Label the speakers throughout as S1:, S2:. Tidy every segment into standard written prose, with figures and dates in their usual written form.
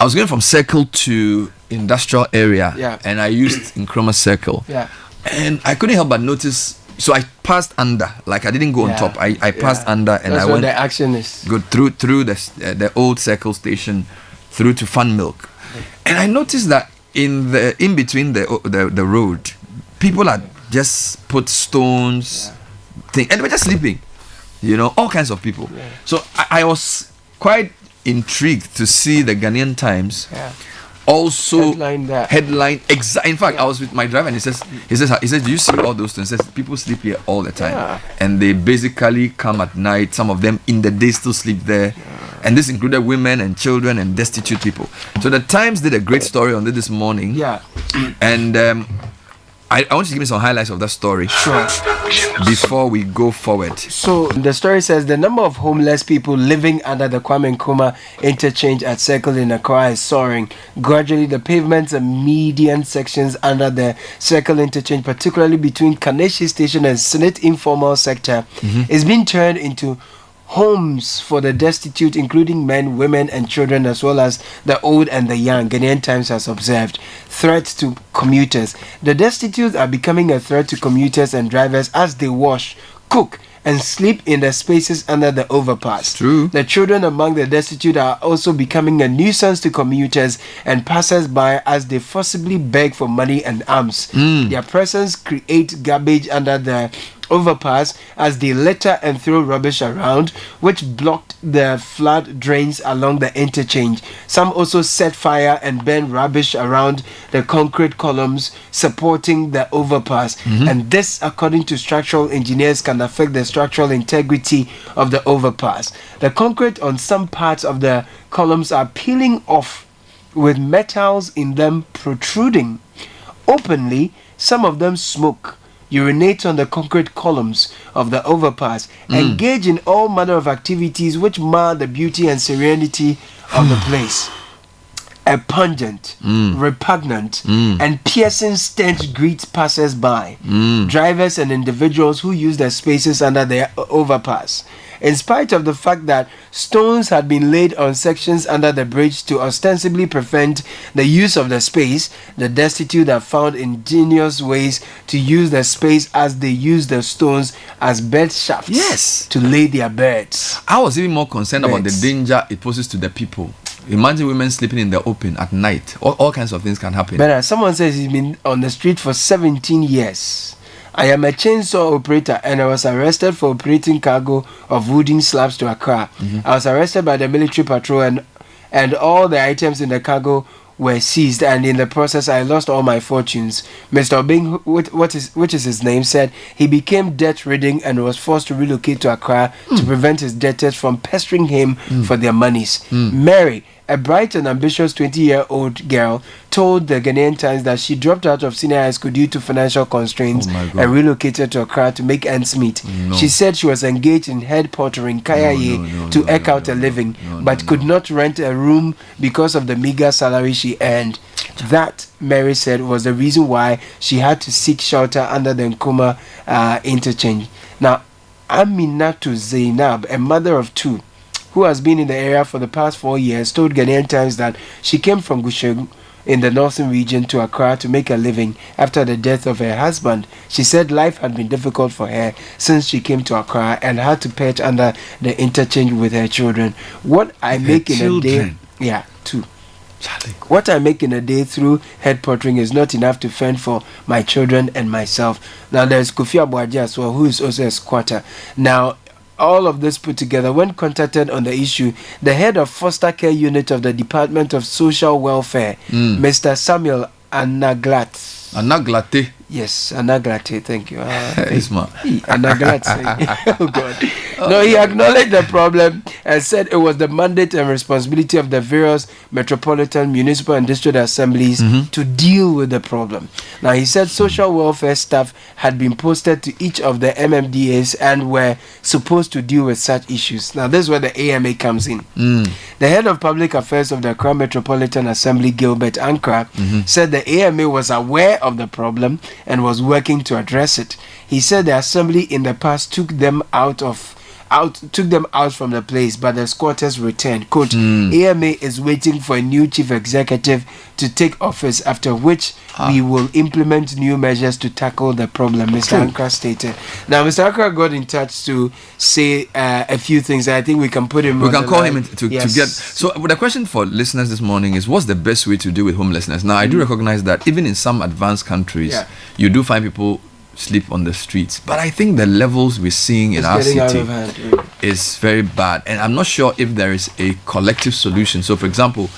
S1: I was going from Circle to industrial area.
S2: Yeah.
S1: And I used Nkrumah Circle.
S2: Yeah.
S1: And I couldn't help but notice. So I passed under, like I didn't go on top. I passed under, and
S2: that's
S1: I
S2: where
S1: went.
S2: The action is.
S1: Go through the old Circle station, through to Fun Milk, and I noticed that in between the road, people had just put stones, and they were just sleeping, all kinds of people.
S2: Yeah.
S1: So I was quite intrigued to see the Ghanaian Times.
S2: Yeah.
S1: Also
S2: headline
S1: in fact, I was with my driver, and he says do you see all those things? He says people sleep here all the time, and they basically come at night. Some of them in the day still sleep there, and this included women and children and destitute people. So the Times did a great story on it this morning, and I want you to give me some highlights of that story.
S2: Sure.
S1: Before we go forward.
S2: So the story says the number of homeless people living under the Kwame Nkrumah Interchange at Circle in Accra is soaring. Gradually, the pavements and median sections under the Circle Interchange, particularly between Kaneshi Station and Senate informal sector, is being turned into homes for the destitute, including men, women, and children, as well as the old and the young. Ghanaian Times has observed threats to commuters. The destitute are becoming a threat to commuters and drivers as they wash, cook, and sleep in the spaces under the overpass.
S1: True.
S2: The children among the destitute are also becoming a nuisance to commuters and passers-by as they forcibly beg for money and alms. Their presence creates garbage under the overpass as they litter and throw rubbish around, which blocked the flood drains along the interchange. Some also set fire and burn rubbish around the concrete columns supporting the overpass, and this, according to structural engineers, can affect the structural integrity of the overpass. The concrete on some parts of the columns are peeling off with metals in them protruding openly. Some of them smoke, urinate on the concrete columns of the overpass, engage in all manner of activities which mar the beauty and serenity of the place. A pungent, repugnant, and piercing stench greets passers-by, drivers and individuals who use the spaces under the overpass. In spite of the fact that stones had been laid on sections under the bridge to ostensibly prevent the use of the space, the destitute have found ingenious ways to use the space as they use the stones as bed shafts to lay their beds.
S1: I was even more concerned about the danger it poses to the people. Imagine women sleeping in the open at night. All kinds of things can happen.
S2: But someone says he's been on the street for 17 years. I am a chainsaw operator and I was arrested for operating cargo of wooden slabs to Accra. I was arrested by the military patrol and all the items in the cargo were seized, and in the process I lost all my fortunes. Mr. Obing, which is his name, said he became debt-ridden and was forced to relocate to Accra to prevent his debtors from pestering him for their monies. Mary, a bright and ambitious 20-year-old girl, told the Ghanaian Times that she dropped out of senior high school due to financial constraints and relocated to Accra to make ends meet. She said she was engaged in head pottery in Kayaye to eke out a living, but could not rent a room because of the meager salary she earned. That, Mary said, was the reason why she had to seek shelter under the Nkrumah Interchange. Now, Aminatu Zainab, a mother of two, who has been in the area for the past 4 years, told Ghanaian Times that she came from Gushegu in the northern region to Accra to make a living after the death of her husband. She said life had been difficult for her since she came to Accra and had to perch under the interchange with her children. What I make in a day, two. What I make in a day through head pottering is not enough to fend for my children and myself. Now there's Kofi Abuaji as well, who is also a squatter. Now, all of this put together, when contacted on the issue, the head of foster care unit of the Department of Social Welfare, Mr. Samuel Anaglate. Yes, Anaglate, thank you. Anaglate. Oh God. No, he acknowledged the problem and said it was the mandate and responsibility of the various metropolitan, municipal and district assemblies to deal with the problem. Now, he said social welfare staff had been posted to each of the MMDAs and were supposed to deal with such issues. Now, this is where the A.M.A comes in. The head of public affairs of the Accra Metropolitan Assembly, Gilbert Ankra, said the A.M.A was aware of the problem and was working to address it. He said the assembly in the past took them out took them out from the place, but the squatters returned. Quote, A.M.A is waiting for a new chief executive to take office, after which we will implement new measures to tackle the problem, Mr. Ankra stated. Now, Mr. Ankra got in touch to say a few things. I think we can put him.
S1: We can call him to get. So, the question for listeners this morning is: what's the best way to deal with homelessness? Now, I do recognize that even in some advanced countries, you do find people sleep on the streets, but I think the levels we're seeing in our city is very bad, and I'm not sure if there is a collective solution. So, for example,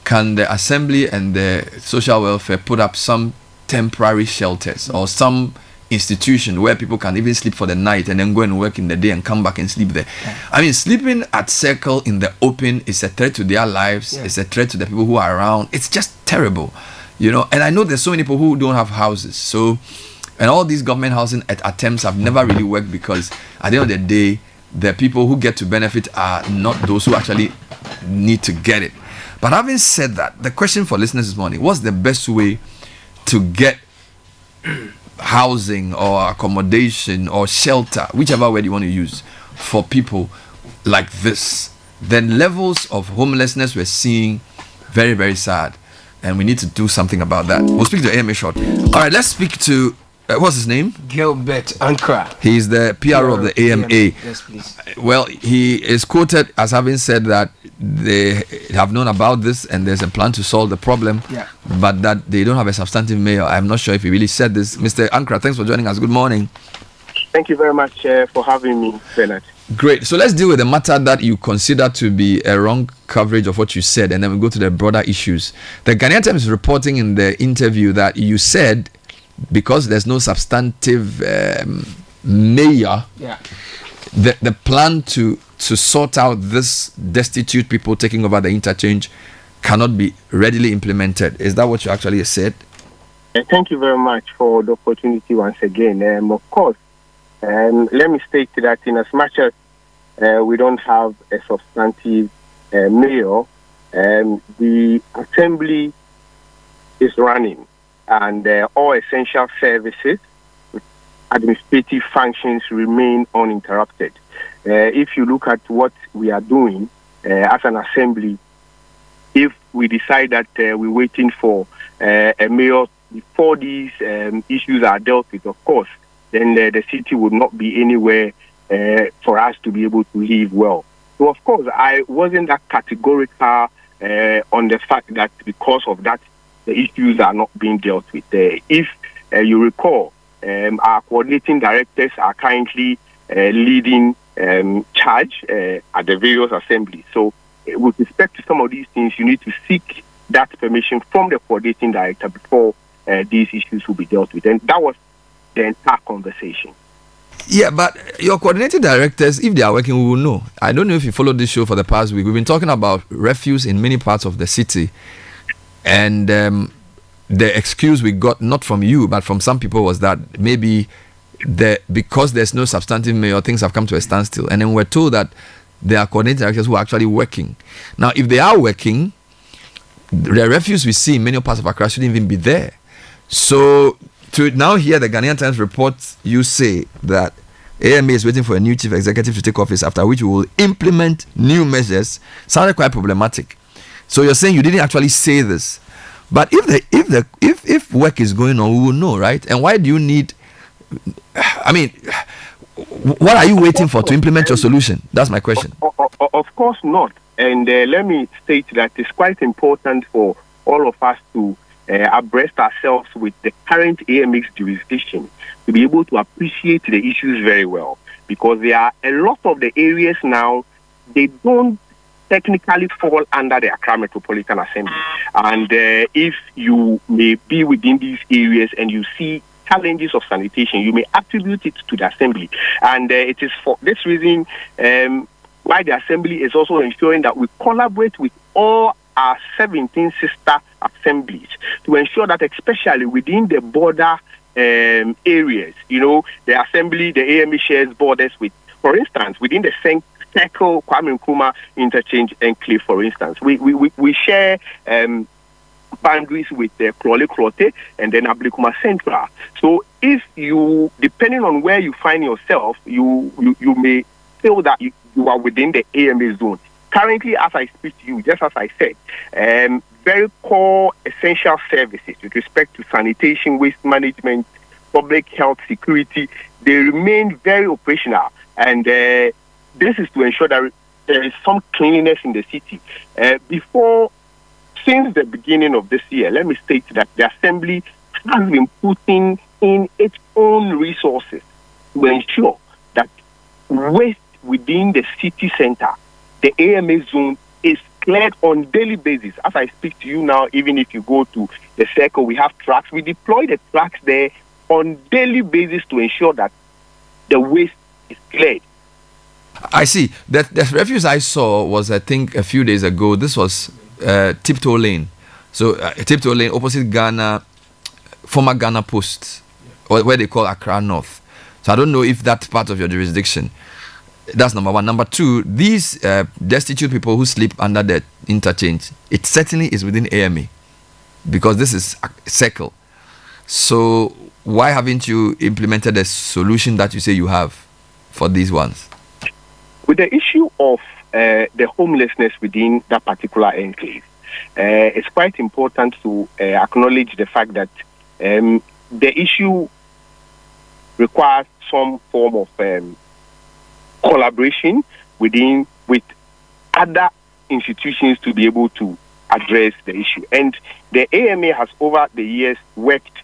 S1: can the assembly and the social welfare put up some temporary shelters or some institution where people can even sleep for the night and then go and work in the day and come back and sleep there? I mean, sleeping at Circle in the open is a threat to their lives. It's a threat to the people who are around. It's just terrible, you know. And I know there's so many people who don't have houses. So, and all these government housing attempts have never really worked, because at the end of the day, the people who get to benefit are not those who actually need to get it. But having said that, the question for listeners this morning: what's the best way to get housing or accommodation or shelter, whichever word you want to use, for people like this? The levels of homelessness we're seeing, very, very sad, and we need to do something about that. We'll speak to A.M.A shortly. All right, let's speak to what's his name?
S2: Gilbert Ankra.
S1: He's the PRO of the A.M.A.
S2: Yes, please.
S1: Well, he is quoted as having said that they have known about this and there's a plan to solve the problem, but that they don't have a substantive mayor. I'm not sure if he really said this. Mr. Ankra, thanks for joining us. Good morning.
S3: Thank you very much for having me, Bernard.
S1: Great. So let's deal with the matter that you consider to be a wrong coverage of what you said, and then we go to the broader issues. The Ghanaian Times is reporting in the interview that you said, because there's no substantive mayor, the plan to sort out this destitute people taking over the interchange cannot be readily implemented. Is that what you actually said?
S3: Thank you very much for the opportunity once again. Of course, let me state that in as much as we don't have a substantive mayor, the assembly is running, and all essential services, administrative functions remain uninterrupted. If you look at what we are doing as an assembly, if we decide that we're waiting for a mayor before these issues are dealt with, of course, then the city would not be anywhere for us to be able to live well. So, of course, I wasn't that categorical on the fact that because of that, the issues are not being dealt with. If you recall, our coordinating directors are currently leading charge at the various assemblies. So, with respect to some of these things, you need to seek that permission from the coordinating director before these issues will be dealt with. And that was the entire conversation.
S1: Yeah, but your coordinating directors, if they are working, we will know. I don't know if you followed this show for the past week. We've been talking about refuse in many parts of the city. And the excuse we got, not from you, but from some people, was that maybe because there's no substantive mayor, things have come to a standstill. And then we're told that there are coordinating directors who are actually working. Now, if they are working, the refuse we see in many parts of Accra shouldn't even be there. So, to now hear the Ghanaian Times report, you say that A.M.A is waiting for a new chief executive to take office, after which we will implement new measures, sounded quite problematic. So you're saying you didn't actually say this, but if work is going on, we will know, right? And why do you need? I mean, what are you waiting for to implement your solution? That's my question.
S3: Of course not. And let me state that it's quite important for all of us to abreast ourselves with the current A.M.A's jurisdiction to be able to appreciate the issues very well, because there are a lot of the areas now, they don't technically fall under the Accra Metropolitan Assembly. And if you may be within these areas and you see challenges of sanitation, you may attribute it to the Assembly. And it is for this reason why the Assembly is also ensuring that we collaborate with all our 17 sister assemblies to ensure that, especially within the border areas, you know, the Assembly, the A.M.A shares borders with, for instance, within the Circle Kwame Nkrumah Interchange enclave, for instance, we share boundaries with the Klote and then Ablikuma Central. So if you, depending on where you find yourself, you may feel that you are within the A.M.A zone. Currently, as I speak to you, just as I said, very core essential services with respect to sanitation, waste management, public health, security, they remain very operational. And this is to ensure that there is some cleanliness in the city. Since the beginning of this year, let me state that the Assembly has been putting in its own resources to ensure that waste within the city center, the A.M.A zone, is cleared on daily basis. As I speak to you now, even if you go to the circle, we have trucks. We deploy the trucks there on daily basis to ensure that the waste is cleared.
S1: I see. The refuse I saw was, I think, a few days ago. This was Tiptoe Lane. So Tiptoe Lane, opposite Ghana, former Ghana Post, or where they call Accra North. So I don't know if that's part of your jurisdiction. That's number one. Number two, these destitute people who sleep under the interchange, it certainly is within A.M.A, because this is a circle. So why haven't you implemented a solution that you say you have for these ones?
S3: With the issue of the homelessness within that particular enclave, it's quite important to acknowledge the fact that the issue requires some form of collaboration with other institutions to be able to address the issue. And the A.M.A has over the years worked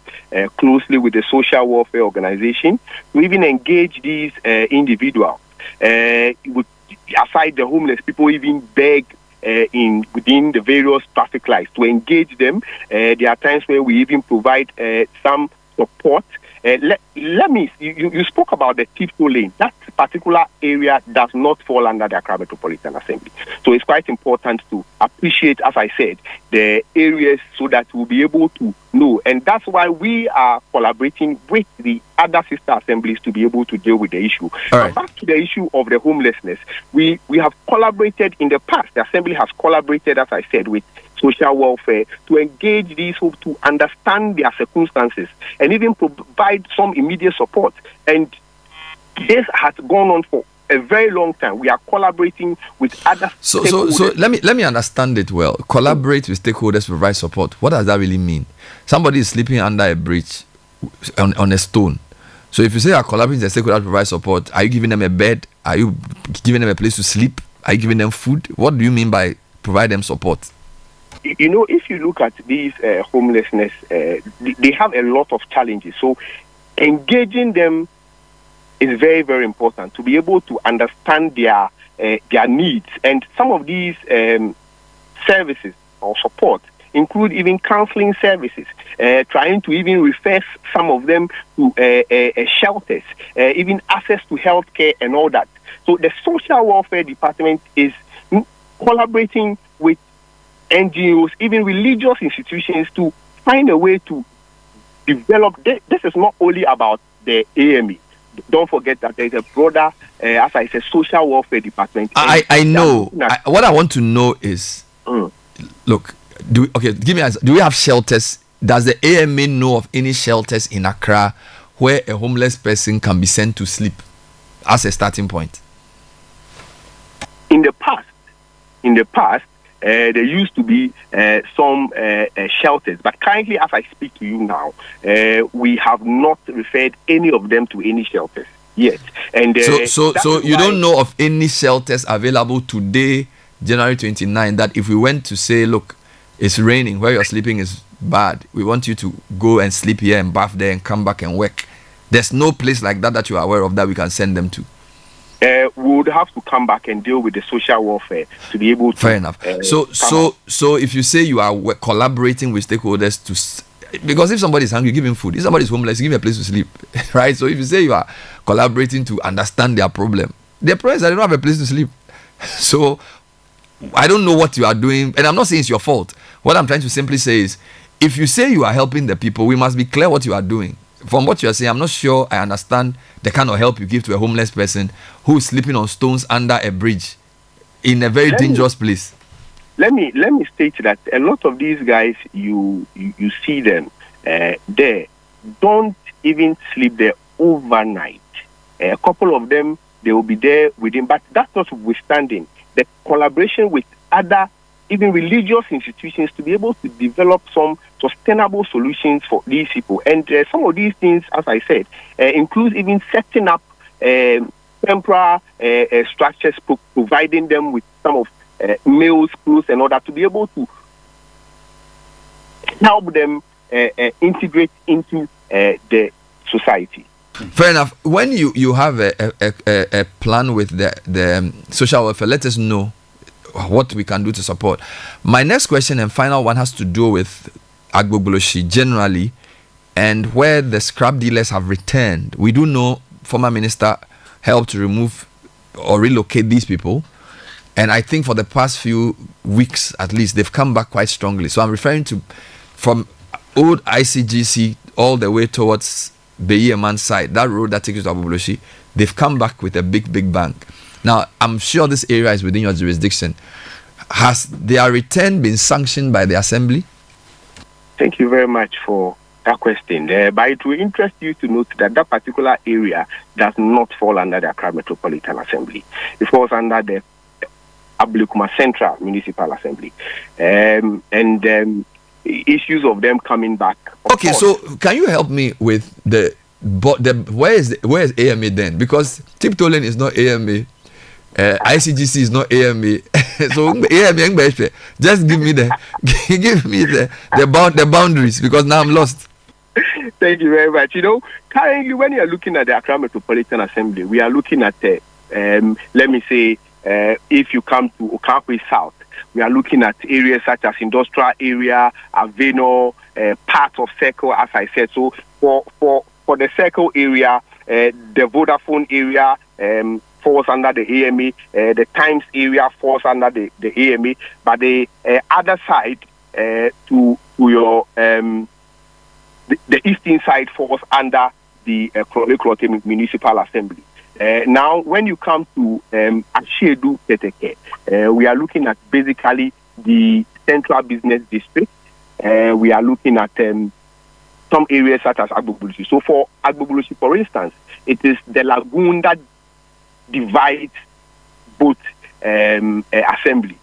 S3: closely with the social welfare organization to even engage these individuals. Aside the homeless, people even beg within the various traffic lights to engage them. There are times where we even provide some support. You spoke about the Tiptoe Lane. That particular area does not fall under the Accra Metropolitan Assembly. So it's quite important to appreciate, as I said, the areas so that we'll be able to know. And that's why we are collaborating with the other sister assemblies to be able to deal with the issue.
S1: Right.
S3: Back to the issue of the homelessness, we have collaborated in the past. The assembly has collaborated, as I said, with social welfare to engage these folks to understand their circumstances and even provide some immediate support. And this has gone on for a very long time. We are collaborating with other stakeholders.
S1: So let me understand it well. Collaborate with stakeholders, provide support. What does that really mean? Somebody is sleeping under a bridge on a stone. So if you say you are collaborating with the stakeholders to provide support, are you giving them a bed? Are you giving them a place to sleep? Are you giving them food? What do you mean by provide them support?
S3: You know, if you look at these homelessness, they have a lot of challenges. So engaging them is very, very important to be able to understand their needs. And some of these services or support include even counseling services, trying to even refer some of them to shelters, even access to healthcare and all that. So the social welfare department is collaborating with NGOs, even religious institutions, to find a way to develop. This is not only about the A.M.A. Don't forget that there is a broader, as I said, social welfare department.
S1: I know. What I want to know is, look, do we have shelters? Does the A.M.A know of any shelters in Accra where a homeless person can be sent to sleep as a starting point?
S3: In the past, there used to be some shelters, but currently, as I speak to you now, we have not referred any of them to any shelters yet. And
S1: so you don't know of any shelters available today, January 29, that if we went to say, look, it's raining, where you're sleeping is bad, we want you to go and sleep here and bath there and come back and work. There's no place like that you are aware of that we can send them to.
S3: We would have to come back and deal with the social welfare to be able to.
S1: Fair enough. So if you say you are collaborating with stakeholders because if somebody is hungry, give him food. If somebody is homeless, give him a place to sleep, right? So if you say you are collaborating to understand their problem is that they don't have a place to sleep. So I don't know what you are doing, and I'm not saying it's your fault. What I'm trying to simply say is, if you say you are helping the people, we must be clear what you are doing. From what you are saying, I'm not sure I understand the kind of help you give to a homeless person who is sleeping on stones under a bridge in a very dangerous place.
S3: Let me state that a lot of these guys, you see them there, don't even sleep there overnight. A couple of them they will be there within. But that's not withstanding the collaboration with other, even religious institutions, to be able to develop some sustainable solutions for these people. And some of these things, as I said, includes even setting up temporary structures, providing them with some of meals, clothes, and all that, to be able to help them integrate into the society.
S1: Fair enough. When you have a plan with the social welfare, let us know what we can do to support. My next question and final one has to do with Agbogbloshie generally, and where the scrap dealers have returned. We do know former minister helped to remove or relocate these people, and I think for the past few weeks at least they've come back quite strongly. So I'm referring to from old ICGC all the way towards the A.M.A side, that road that takes you to Agbogbloshie. They've come back with a big bang. Now, I'm sure this area is within your jurisdiction. Has their return been sanctioned by the Assembly?
S3: Thank you very much for that question. But it will interest you to note that that particular area does not fall under the Accra Metropolitan Assembly. It falls under the A.M.A Central Municipal Assembly. Issues of them coming back.
S1: Okay, so can you help me with where is A.M.A then? Because Tiptoeing is not A.M.A. ICGC is not A.M.A. So A.M.A, just give me the boundaries, because now I'm lost.
S3: Thank you very much. Currently, when you are looking at the Accra Metropolitan Assembly, we are looking at let me say, if you come to Okakwe South, we are looking at areas such as industrial area, Aveno, part of Circle, as I said. So for the Circle area, the Vodafone area falls under the A.M.A. The Times area falls under the A.M.A. But the other side, to your the eastern side, falls under the Krole Municipal Assembly. Now, when you come to Ashedu Teteke, we are looking at basically the Central Business District. We are looking at some areas such as Agbogbloshie. So for Agbogbloshie, for instance, it is the lagoon that divides both assemblies.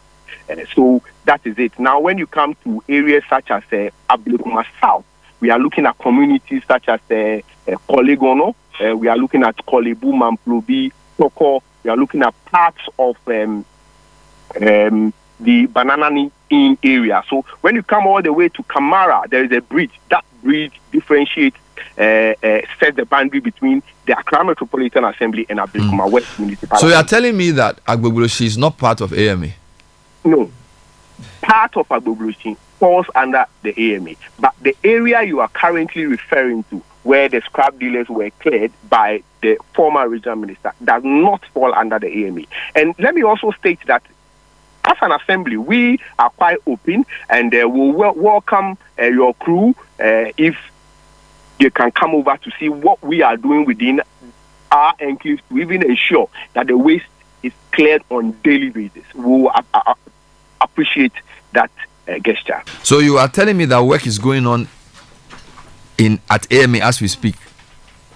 S3: So that is it. Now, when you come to areas such as Ablekuma South, we are looking at communities such as Kolegono. We are looking at Kolebu, Mamplobi, Toko. We are looking at parts of the Bananani Inn area. So when you come all the way to Kamara, there is a bridge. That bridge differentiates, sets the boundary between the Accra Metropolitan Assembly and Ablekuma West Municipality.
S1: So you are telling me that Agbogbloshie is not part of A.M.A?
S3: No. Part of Agbogbloshie falls under the A.M.A. But the area you are currently referring to, where the scrap dealers were cleared by the former regional minister, does not fall under the A.M.A. And let me also state that as an assembly, we are quite open, and we'll welcome your crew if you can come over to see what we are doing within our enclaves to even ensure that the waste is cleared on daily basis. We will appreciate that gesture.
S1: So you are telling me that work is going on at A.M.A as we speak?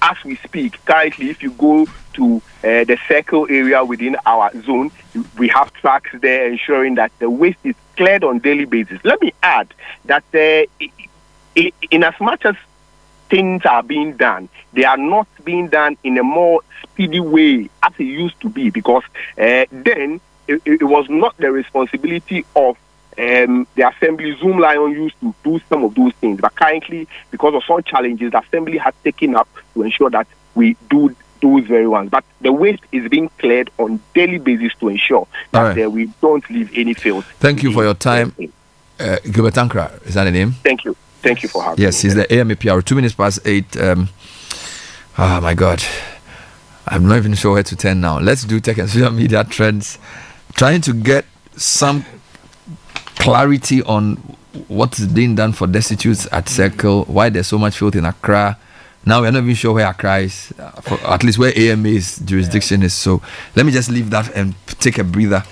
S3: As we speak, currently, if you go to the Circle area within our zone, we have trucks there ensuring that the waste is cleared on daily basis. Let me add that in as much as things are being done, they are not being done in a more speedy way as it used to be, because then it was not the responsibility of the assembly. Zoom Lion used to do some of those things, but currently, because of some challenges, the assembly has taken up to ensure that we do those very ones. But the waste is being cleared on daily basis to ensure that we don't leave any fields.
S1: Thank you for your time. Gilbert Ankra, is that the name?
S3: Thank you. Thank you for having me.
S1: Yes, he's the A.M.A PR. 2 minutes past 8. Oh my God. I'm not even sure where to turn now. Let's do tech and social media trends. Trying to get some clarity on what is being done for destitutes at Circle, why there's so much filth in Accra. Now we're not even sure where Accra is, at least where A.M.A's jurisdiction is. So let me just leave that and take a breather.